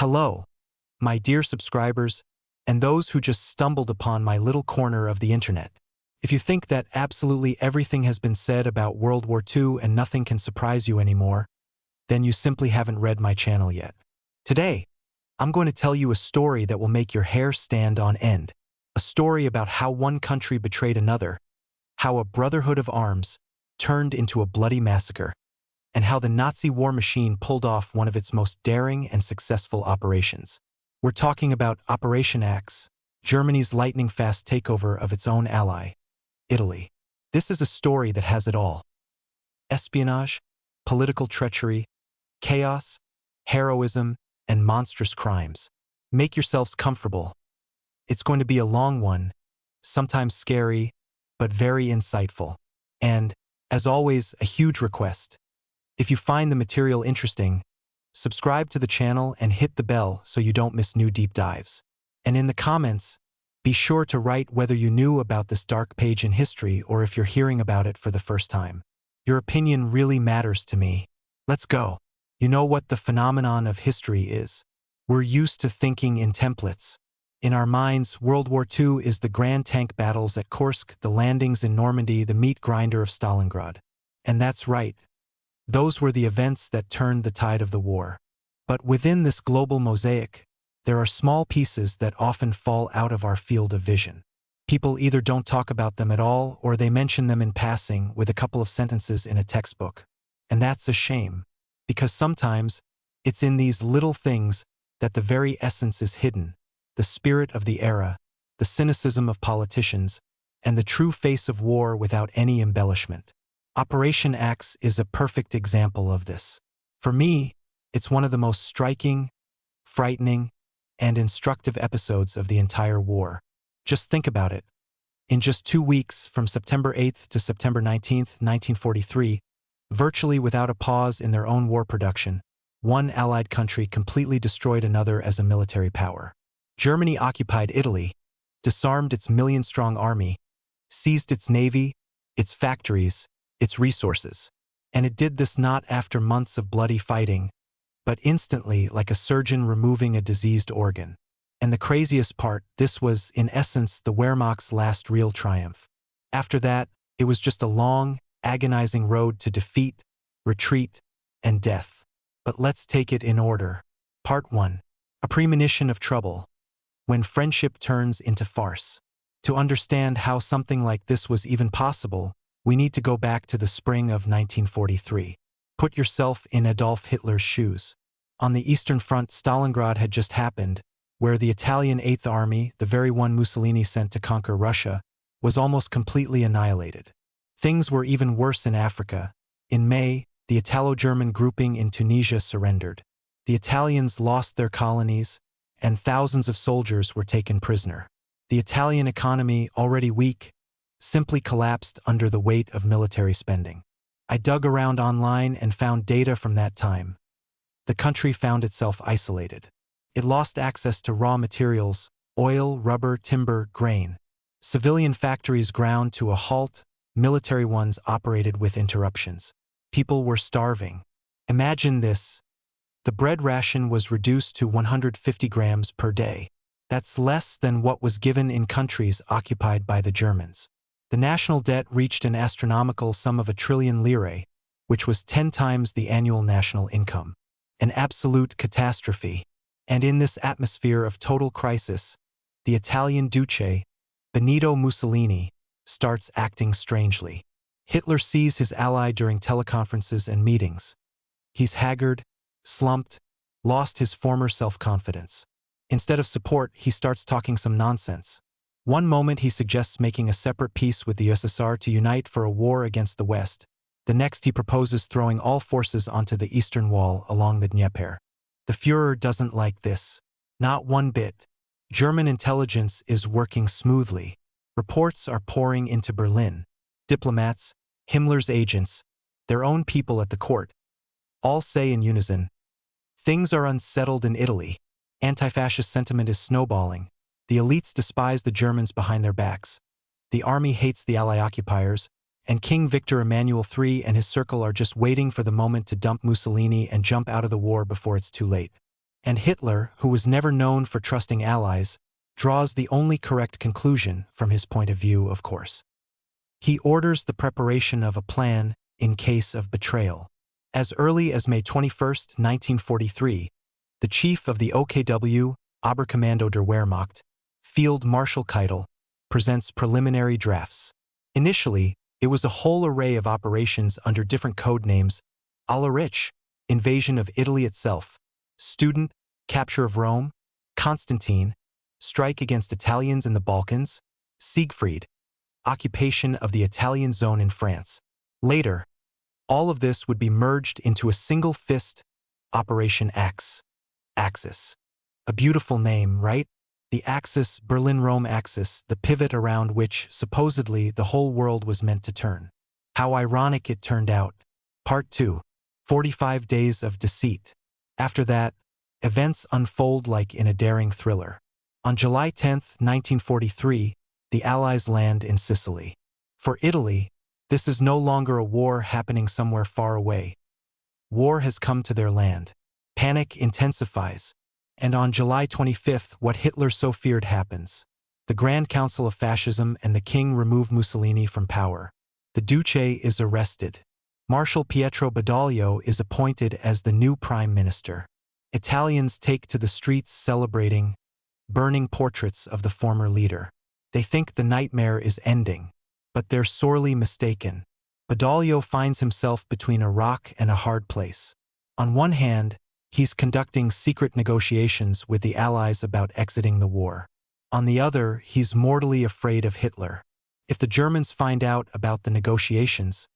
Hello, my dear subscribers, and those who just stumbled upon my little corner of the internet. If you think that absolutely everything has been said about World War II and nothing can surprise you anymore, then you simply haven't read my channel yet. Today, I'm going to tell you a story that will make your hair stand on end. A story about how one country betrayed another, how a brotherhood of arms turned into a bloody massacre, and how the Nazi war machine pulled off one of its most daring and successful operations. We're talking about Operation Axe, Germany's lightning-fast takeover of its own ally, Italy. This is a story that has it all: espionage, political treachery, chaos, heroism, and monstrous crimes. Make yourselves comfortable. It's going to be a long one, sometimes scary, but very insightful. And, as always, a huge request. If you find the material interesting, subscribe to the channel and hit the bell so you don't miss new deep dives. And in the comments, be sure to write whether you knew about this dark page in history or if you're hearing about it for the first time. Your opinion really matters to me. Let's go. You know what the phenomenon of history is. We're used to thinking in templates. In our minds, World War II is the grand tank battles at Kursk, the landings in Normandy, the meat grinder of Stalingrad. And that's right. Those were the events that turned the tide of the war. But within this global mosaic, there are small pieces that often fall out of our field of vision. People either don't talk about them at all or they mention them in passing with a couple of sentences in a textbook. And that's a shame, because sometimes it's in these little things that the very essence is hidden: the spirit of the era, the cynicism of politicians, and the true face of war without any embellishment. Operation Axe is a perfect example of this. For me, it's one of the most striking, frightening, and instructive episodes of the entire war. Just think about it. In just 2 weeks, from September 8th to September 19th, 1943, virtually without a pause in their own war production, one Allied country completely destroyed another as a military power. Germany occupied Italy, disarmed its million-strong army, seized its navy, its factories, its resources. And it did this not after months of bloody fighting, but instantly, like a surgeon removing a diseased organ. And the craziest part, this was, in essence, the Wehrmacht's last real triumph. After that, it was just a long, agonizing road to defeat, retreat, and death. But let's take it in order. Part 1. A premonition of trouble. When friendship turns into farce. To understand how something like this was even possible, we need to go back to the spring of 1943. Put yourself in Adolf Hitler's shoes. On the Eastern Front, Stalingrad had just happened, where the Italian Eighth Army, the very one Mussolini sent to conquer Russia, was almost completely annihilated. Things were even worse in Africa. In May, the Italo-German grouping in Tunisia surrendered. The Italians lost their colonies, and thousands of soldiers were taken prisoner. The Italian economy, already weak, simply collapsed under the weight of military spending. I dug around online and found data from that time. The country found itself isolated. It lost access to raw materials: oil, rubber, timber, grain. Civilian factories ground to a halt, military ones operated with interruptions. People were starving. Imagine this. The bread ration was reduced to 150 grams per day. That's less than what was given in countries occupied by the Germans. The national debt reached an astronomical sum of 1 trillion lire, which was 10 times the annual national income. An absolute catastrophe. And in this atmosphere of total crisis, the Italian Duce, Benito Mussolini, starts acting strangely. Hitler sees his ally during teleconferences and meetings. He's haggard, slumped, lost his former self-confidence. Instead of support, he starts talking some nonsense. One moment he suggests making a separate peace with the USSR to unite for a war against the West. The next he proposes throwing all forces onto the eastern wall along the Dnieper. The Führer doesn't like this. Not one bit. German intelligence is working smoothly. Reports are pouring into Berlin. Diplomats, Himmler's agents, their own people at the court, all say in unison, things are unsettled in Italy. Anti-fascist sentiment is snowballing. The elites despise the Germans behind their backs. The army hates the Ally occupiers, and King Victor Emmanuel III and his circle are just waiting for the moment to dump Mussolini and jump out of the war before it's too late. And Hitler, who was never known for trusting allies, draws the only correct conclusion from his point of view, of course. He orders the preparation of a plan in case of betrayal. As early as May 21, 1943, the chief of the OKW, Oberkommando der Wehrmacht, Field Marshal Keitel, presents preliminary drafts. Initially, it was a whole array of operations under different code names: Allerich, invasion of Italy itself; Student, capture of Rome; Constantine, strike against Italians in the Balkans; Siegfried, occupation of the Italian zone in France. Later, all of this would be merged into a single fist, Operation Axis. A beautiful name, right? The Axis, Berlin-Rome axis, the pivot around which, supposedly, the whole world was meant to turn. How ironic it turned out. Part 2. 45 Days of Deceit. After that, events unfold like in a daring thriller. On July 10, 1943, the Allies land in Sicily. For Italy, this is no longer a war happening somewhere far away. War has come to their land. Panic intensifies. And on July 25, what Hitler so feared happens. The Grand Council of Fascism and the king remove Mussolini from power. The Duce is arrested. Marshal Pietro Badoglio is appointed as the new prime minister. Italians take to the streets celebrating, burning portraits of the former leader. They think the nightmare is ending, but they're sorely mistaken. Badoglio finds himself between a rock and a hard place. On one hand, he's conducting secret negotiations with the Allies about exiting the war. On the other, he's mortally afraid of Hitler. If the Germans find out about the negotiations,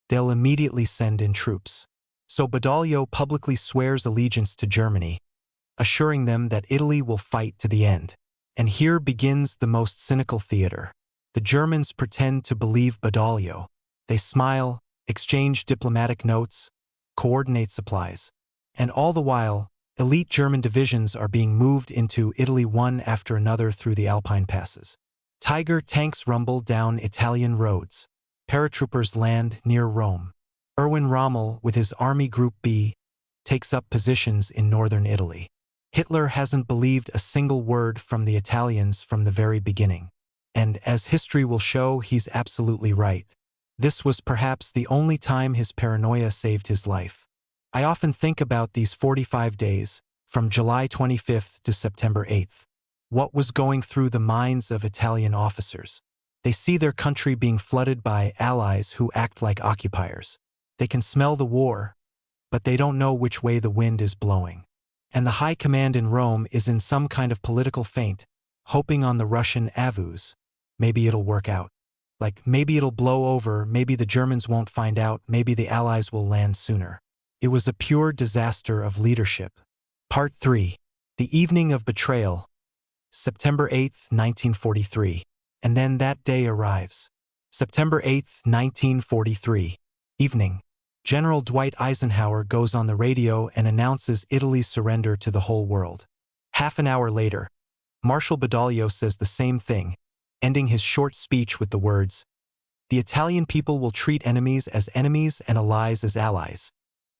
they'll immediately send in troops. So Badoglio publicly swears allegiance to Germany, assuring them that Italy will fight to the end. And here begins the most cynical theater. The Germans pretend to believe Badoglio. They smile, exchange diplomatic notes, coordinate supplies. And all the while, elite German divisions are being moved into Italy one after another through the Alpine passes. Tiger tanks rumble down Italian roads. Paratroopers land near Rome. Erwin Rommel, with his Army Group B, takes up positions in northern Italy. Hitler hasn't believed a single word from the Italians from the very beginning. And as history will show, he's absolutely right. This was perhaps the only time his paranoia saved his life. I often think about these 45 days, from July 25th to September 8th. What was going through the minds of Italian officers? They see their country being flooded by allies who act like occupiers. They can smell the war, but they don't know which way the wind is blowing. And the high command in Rome is in some kind of political feint, hoping on the Russian avus. Maybe it'll work out. Like, maybe it'll blow over, maybe the Germans won't find out, maybe the Allies will land sooner. It was a pure disaster of leadership. Part 3. The Evening of Betrayal. September 8, 1943. And then that day arrives. September 8, 1943. Evening. General Dwight Eisenhower goes on the radio and announces Italy's surrender to the whole world. Half an hour later, Marshal Badoglio says the same thing, ending his short speech with the words, "The Italian people will treat enemies as enemies and allies as allies."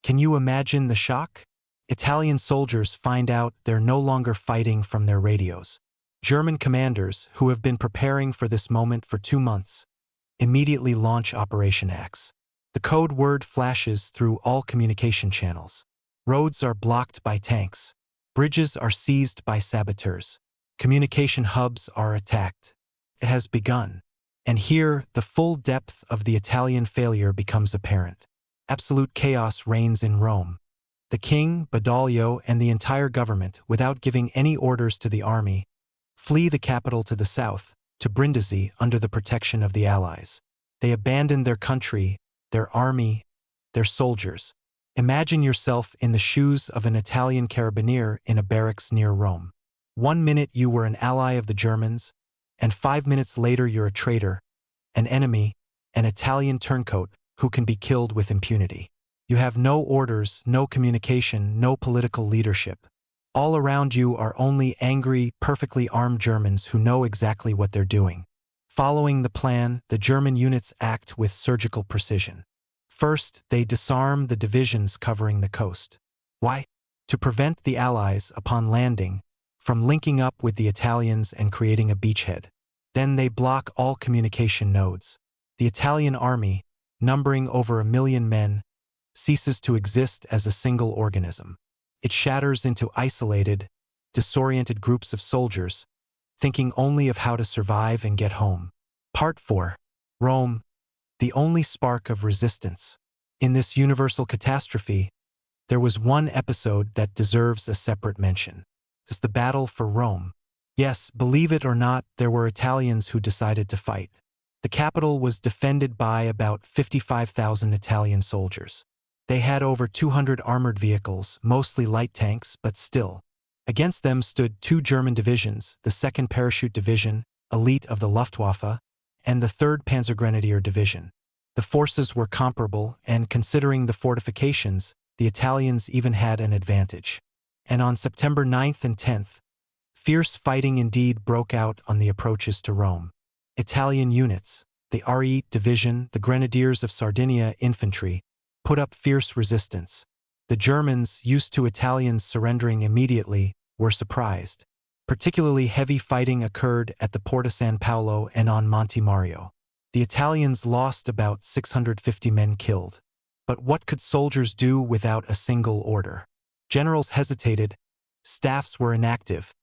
Can you imagine the shock? Italian soldiers find out they're no longer fighting from their radios. German commanders, who have been preparing for this moment for 2 months, immediately launch Operation Axe. The code word flashes through all communication channels. Roads are blocked by tanks. Bridges are seized by saboteurs. Communication hubs are attacked. It has begun. And here, the full depth of the Italian failure becomes apparent. Absolute chaos reigns in Rome. The king, Badoglio, and the entire government, without giving any orders to the army, flee the capital to the south, to Brindisi, under the protection of the Allies. They abandon their country, their army, their soldiers. Imagine yourself in the shoes of an Italian carabineer in a barracks near Rome. 1 minute you were an ally of the Germans, and 5 minutes later you're a traitor, an enemy, an Italian turncoat who can be killed with impunity. You have no orders, no communication, no political leadership. All around you are only angry, perfectly armed Germans who know exactly what they're doing. Following the plan, the German units act with surgical precision. First, they disarm the divisions covering the coast. Why? to prevent the Allies, upon landing, from linking up with the Italians and creating a beachhead. Then they block all communication nodes. The Italian army, numbering over 1 million men, ceases to exist as a single organism. It shatters into isolated, disoriented groups of soldiers, thinking only of how to survive and get home. Part 4. Rome, the only spark of resistance. In this universal catastrophe, there was one episode that deserves a separate mention. It's the battle for Rome. Yes, believe it or not, there were Italians who decided to fight. The capital was defended by about 55,000 Italian soldiers. They had over 200 armored vehicles, mostly light tanks, but still. Against them stood 2 German divisions, the 2nd Parachute Division, elite of the Luftwaffe, and the 3rd Panzergrenadier Division. The forces were comparable, and considering the fortifications, the Italians even had an advantage. And on September 9th and 10th, fierce fighting indeed broke out on the approaches to Rome. Italian units, the R8 Division, the Grenadiers of Sardinia Infantry, put up fierce resistance. The Germans, used to Italians surrendering immediately, were surprised. Particularly heavy fighting occurred at the Porta San Paolo and on Monte Mario. The Italians lost about 650 men killed. But what could soldiers do without a single order? Generals hesitated, staffs were inactive.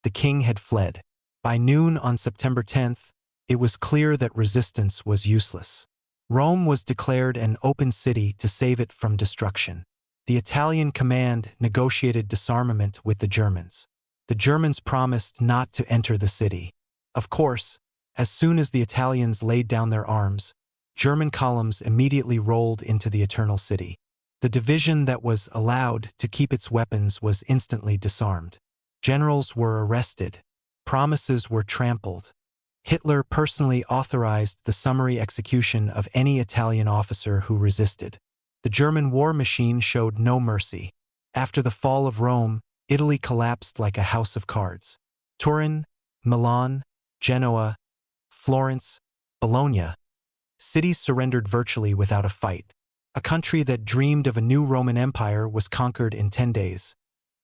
The king had fled. By noon on September 10th, it was clear that resistance was useless. Rome was declared an open city to save it from destruction. The Italian command negotiated disarmament with the Germans. The Germans promised not to enter the city. Of course, as soon as the Italians laid down their arms, German columns immediately rolled into the Eternal City. The division that was allowed to keep its weapons was instantly disarmed. Generals were arrested. Promises were trampled. Hitler personally authorized the summary execution of any Italian officer who resisted. The German war machine showed no mercy. After the fall of Rome, Italy collapsed like a house of cards. Turin, Milan, Genoa, Florence, Bologna. Cities surrendered virtually without a fight. A country that dreamed of a new Roman Empire was conquered in 10 days,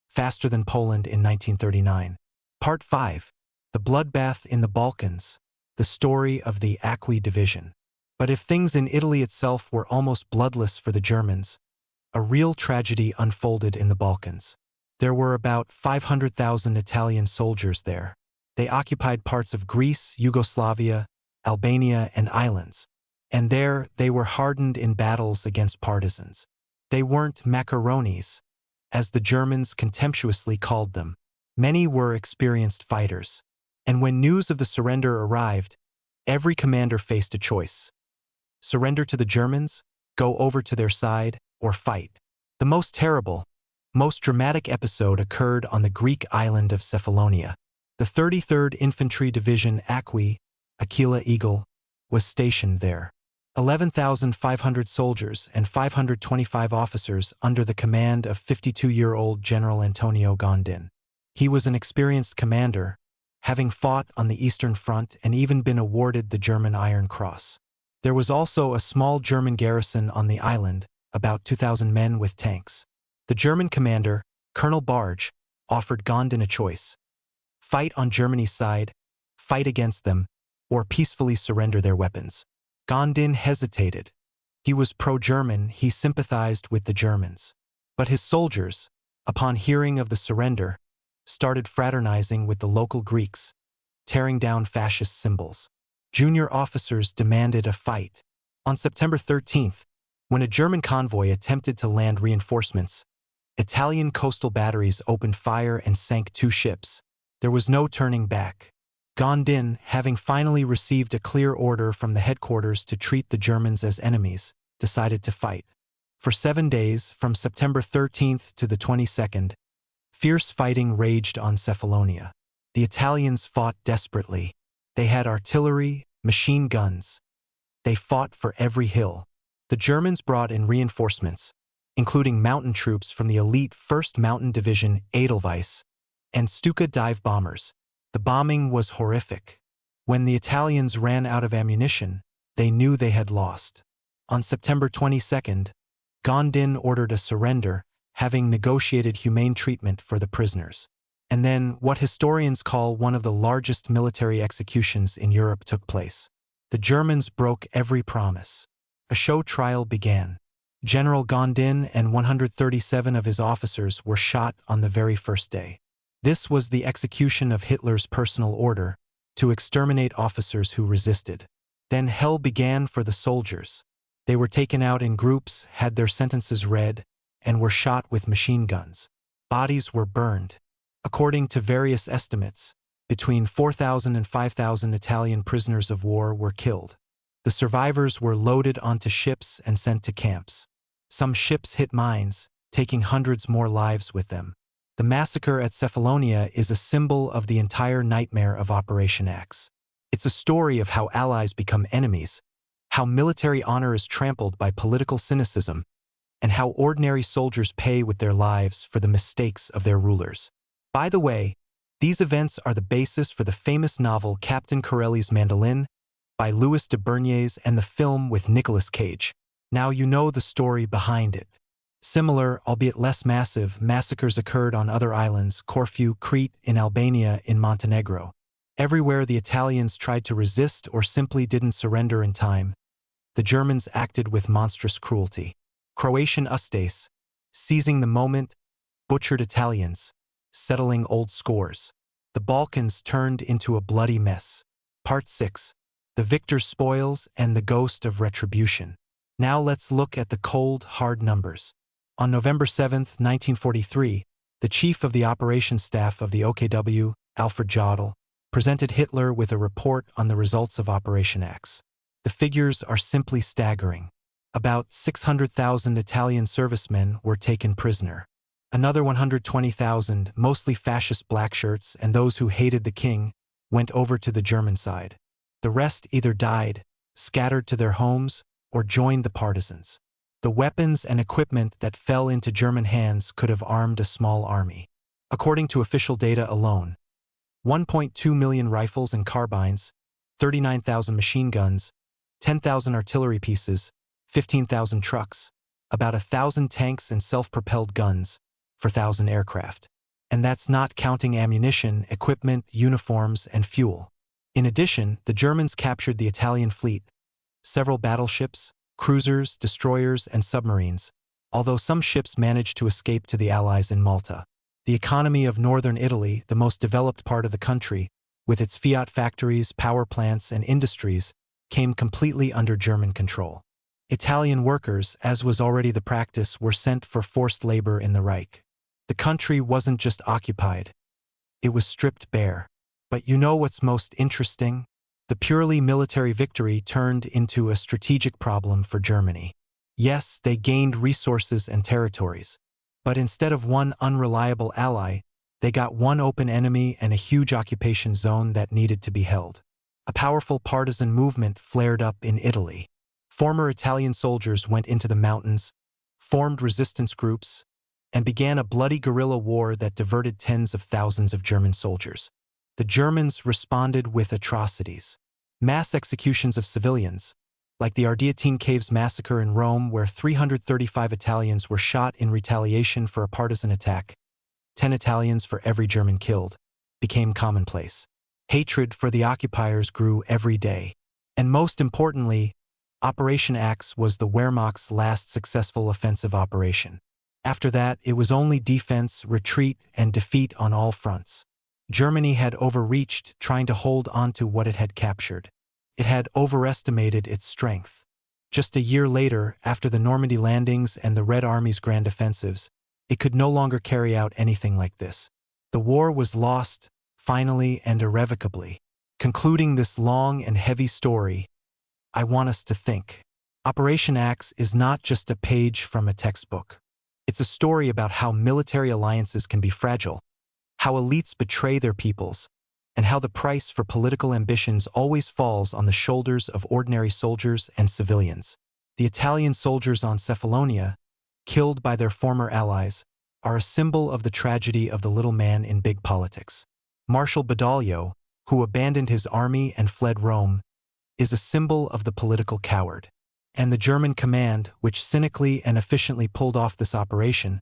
faster than Poland in 1939. Part 5. The bloodbath in the Balkans, the story of the Acqui division. But if things in Italy itself were almost bloodless for the Germans, a real tragedy unfolded in the Balkans. There were about 500,000 Italian soldiers there. They occupied parts of Greece, Yugoslavia, Albania, and islands. And there they were hardened in battles against partisans. They weren't macaronis, as the Germans contemptuously called them. Many were experienced fighters. And when news of the surrender arrived, every commander faced a choice. Surrender to the Germans, go over to their side, or fight. The most terrible, most dramatic episode occurred on the Greek island of Cephalonia. The 33rd Infantry Division Acqui, Aquila Eagle, was stationed there. 11,500 soldiers and 525 officers under the command of 52-year-old General Antonio Gondin. He was an experienced commander, having fought on the Eastern Front and even been awarded the German Iron Cross. There was also a small German garrison on the island, about 2,000 men with tanks. The German commander, Colonel Barge, offered Gondin a choice: fight on Germany's side, fight against them, or peacefully surrender their weapons. Gondin hesitated. He was pro-German, he sympathized with the Germans. But his soldiers, upon hearing of the surrender, started fraternizing with the local Greeks, tearing down fascist symbols. Junior officers demanded a fight. On September 13th, when a German convoy attempted to land reinforcements, Italian coastal batteries opened fire and sank 2 ships. There was no turning back. Gondin, having finally received a clear order from the headquarters to treat the Germans as enemies, decided to fight. For 7 days, from September 13th to the 22nd, fierce fighting raged on Cephalonia. The Italians fought desperately. They had artillery, machine guns. They fought for every hill. The Germans brought in reinforcements, including mountain troops from the elite 1st Mountain Division Edelweiss and Stuka dive bombers. The bombing was horrific. When the Italians ran out of ammunition, they knew they had lost. On September 22nd, Gondin ordered a surrender, having negotiated humane treatment for the prisoners. And then, what historians call one of the largest military executions in Europe took place. The Germans broke every promise. A show trial began. General Gondin and 137 of his officers were shot on the very first day. This was the execution of Hitler's personal order to exterminate officers who resisted. Then hell began for the soldiers. They were taken out in groups, had their sentences read, and were shot with machine guns. Bodies were burned. According to various estimates, between 4,000 and 5,000 Italian prisoners of war were killed. The survivors were loaded onto ships and sent to camps. Some ships hit mines, taking hundreds more lives with them. The massacre at Cephalonia is a symbol of the entire nightmare of Operation Axe. It's a story of how allies become enemies, how military honor is trampled by political cynicism, and how ordinary soldiers pay with their lives for the mistakes of their rulers. By the way, these events are the basis for the famous novel Captain Corelli's Mandolin by Louis de Berniers and the film with Nicolas Cage. Now you know the story behind it. Similar, albeit less massive, massacres occurred on other islands, Corfu, Crete, in Albania, in Montenegro. Everywhere the Italians tried to resist or simply didn't surrender in time, the Germans acted with monstrous cruelty. Croatian Ustase, seizing the moment, butchered Italians, settling old scores. The Balkans turned into a bloody mess. Part 6. The Victor's Spoils and the Ghost of Retribution. Now let's look at the cold, hard numbers. On November 7, 1943, the chief of the operations staff of the OKW, Alfred Jodl, presented Hitler with a report on the results of Operation Axe. The figures are simply staggering. About 600,000 Italian servicemen were taken prisoner. Another 120,000, mostly fascist blackshirts and those who hated the king, went over to the German side. The rest either died, scattered to their homes, or joined the partisans. The weapons and equipment that fell into German hands could have armed a small army. According to official data alone, 1.2 million rifles and carbines, 39,000 machine guns, 10,000 artillery pieces, 15,000 trucks, about 1,000 tanks and self-propelled guns, 4,000 aircraft. And that's not counting ammunition, equipment, uniforms, and fuel. In addition, the Germans captured the Italian fleet, several battleships, cruisers, destroyers, and submarines, although some ships managed to escape to the Allies in Malta. The economy of northern Italy, the most developed part of the country, with its Fiat factories, power plants, and industries, came completely under German control. Italian workers, as was already the practice, were sent for forced labor in the Reich. The country wasn't just occupied, it was stripped bare. But you know what's most interesting? The purely military victory turned into a strategic problem for Germany. Yes, they gained resources and territories, but instead of one unreliable ally, they got one open enemy and a huge occupation zone that needed to be held. A powerful partisan movement flared up in Italy. Former Italian soldiers went into the mountains, formed resistance groups, and began a bloody guerrilla war that diverted tens of thousands of German soldiers. The Germans responded with atrocities. Mass executions of civilians, like the Ardeatine Caves massacre in Rome where 335 Italians were shot in retaliation for a partisan attack, 10 Italians for every German killed, became commonplace. Hatred for the occupiers grew every day. And most importantly, Operation Axe was the Wehrmacht's last successful offensive operation. After that, it was only defense, retreat, and defeat on all fronts. Germany had overreached, trying to hold onto what it had captured. It had overestimated its strength. Just a year later, after the Normandy landings and the Red Army's grand offensives, it could no longer carry out anything like this. The war was lost, finally and irrevocably. Concluding this long and heavy story, I want us to think. Operation Axe is not just a page from a textbook. It's a story about how military alliances can be fragile, how elites betray their peoples, and how the price for political ambitions always falls on the shoulders of ordinary soldiers and civilians. The Italian soldiers on Cephalonia, killed by their former allies, are a symbol of the tragedy of the little man in big politics. Marshal Badoglio, who abandoned his army and fled Rome, is a symbol of the political coward. And the German command, which cynically and efficiently pulled off this operation,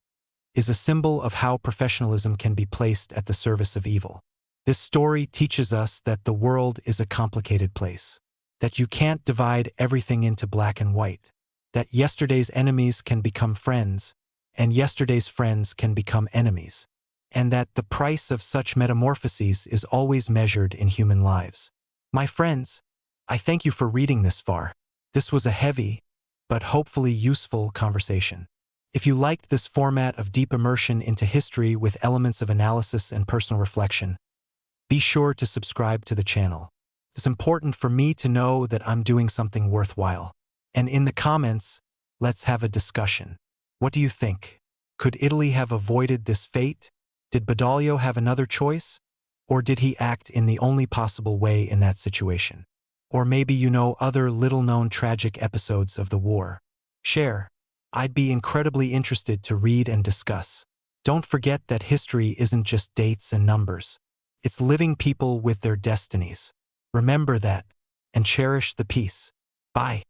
is a symbol of how professionalism can be placed at the service of evil. This story teaches us that the world is a complicated place, that you can't divide everything into black and white, that yesterday's enemies can become friends, and yesterday's friends can become enemies, and that the price of such metamorphoses is always measured in human lives. My friends, I thank you for reading this far. This was a heavy, but hopefully useful conversation. If you liked this format of deep immersion into history with elements of analysis and personal reflection, be sure to subscribe to the channel. It's important for me to know that I'm doing something worthwhile. And in the comments, let's have a discussion. What do you think? Could Italy have avoided this fate? Did Badoglio have another choice? Or did he act in the only possible way in that situation? Or maybe you know other little-known tragic episodes of the war. Share. I'd be incredibly interested to read and discuss. Don't forget that history isn't just dates and numbers. It's living people with their destinies. Remember that, and cherish the peace. Bye.